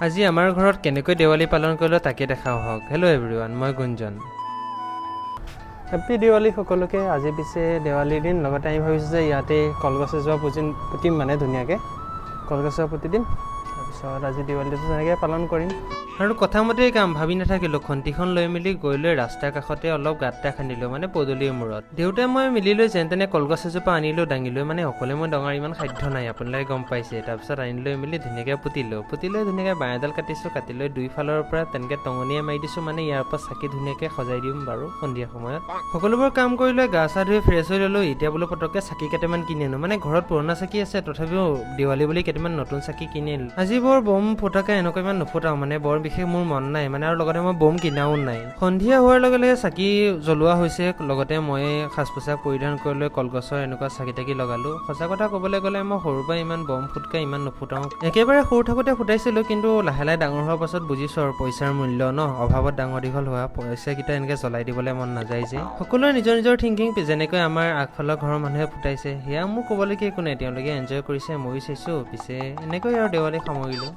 আজি আমাৰ ঘৰত কেনেকৈ দেৱালী পালন কৰিলো তাকে দেখাও হওক। হেল্ল' এভৰিৱান, মই গুঞ্জন। হেপ্পী দেৱালী সকলোকে। আজি পিছে দেৱালীৰ দিন, লগতে আমি ভাবিছোঁ যে ইয়াতে কলগছ এজোপা পুতিম, মানে ধুনীয়াকৈ কলগছ এজোপা পুতি দিম। তাৰপিছত আজি দেৱালীটো তেনেকৈ পালন কৰিম। আৰু কথামতেই কাম ভাবি নাথাকিলোঁ, খন্তিখন লৈ মেলি গৈ লৈ ৰাস্তাৰ কাষতে অলপ গাঁত এটা খান্দিলোঁ, মানে পদূলিৰ মূৰত। দেউতাই মই মিলি লৈ যেন তেনে কলগছ এজোপা আনিলোঁ, দাঙি লৈ, মানে অকলে মই ডঙাৰ ইমান সাধ্য নাই, আপোনালোকে গম পাইছে। তাৰপিছত আনি লৈ মেলি ধুনীয়াকৈ পুতি লৈ ধুনীয়াকৈ বাঁহ এডাল কাটিছোঁ, কাটি লৈ দুইফালৰ পৰা তেনেকৈ টঙনিয়ে মাৰি দিছোঁ, মানে ইয়াৰ পৰা চাকি ধুনীয়াকৈ সজাই দিম বাৰু সন্ধিয়া সময়ত। সকলোবোৰ কাম কৰি লৈ গা চা ধুই ফ্ৰেছ হৈ ল'লোঁ। এতিয়া বোলো পটককৈ চাকি কেইটামান কিনি আনো, মানে ঘৰত পুৰণা চাকি আছে, তথাপিও দেৱালী বুলি কেইটামান নতুন চাকি কিনি আনিলোঁ। আজি বৰ বম ফটকা এনেকুৱা ইমান নুফুটাওঁ, মানে বৰ বিশেষ মোৰ মন নাই, মানে আৰু লগতে মই বম কিনাও নাই। সন্ধিয়া হোৱাৰ লগে লগে চাকি জ্বলোৱা হৈছে, লগতে মই সাজ পোছাক পৰিধান কৰি লৈ কলগছৰ এনেকুৱা চাকি তাকি লগালোঁ। সঁচা কথা ক'বলৈ গ'লে মই সৰুৰ পৰা ইমান বম ফুটকা ইমান নুফুটাওঁ। একেবাৰে সৰু থাকোঁতে ফুটাইছিলোঁ, কিন্তু লাহে লাহে ডাঙৰ হোৱাৰ পাছত বুজিছোঁ আৰু পইচাৰ মূল্য ন, অভাৱত ডাঙৰ দীঘল হোৱা, পইচাকেইটা এনেকৈ জ্বলাই দিবলৈ মন নাযায় যে। সকলোৰে নিজৰ নিজৰ থিংকিং, যেনেকৈ আমাৰ আগফালৰ ঘৰৰ মানুহে ফুটাইছে, সেয়া মোৰ ক'বলৈকে একো নাই, তেওঁলোকে এনজয় কৰিছে, ময়ো চাইছোঁ। পিছে এনেকৈ আৰু দেৱালী সামৰিলোঁ।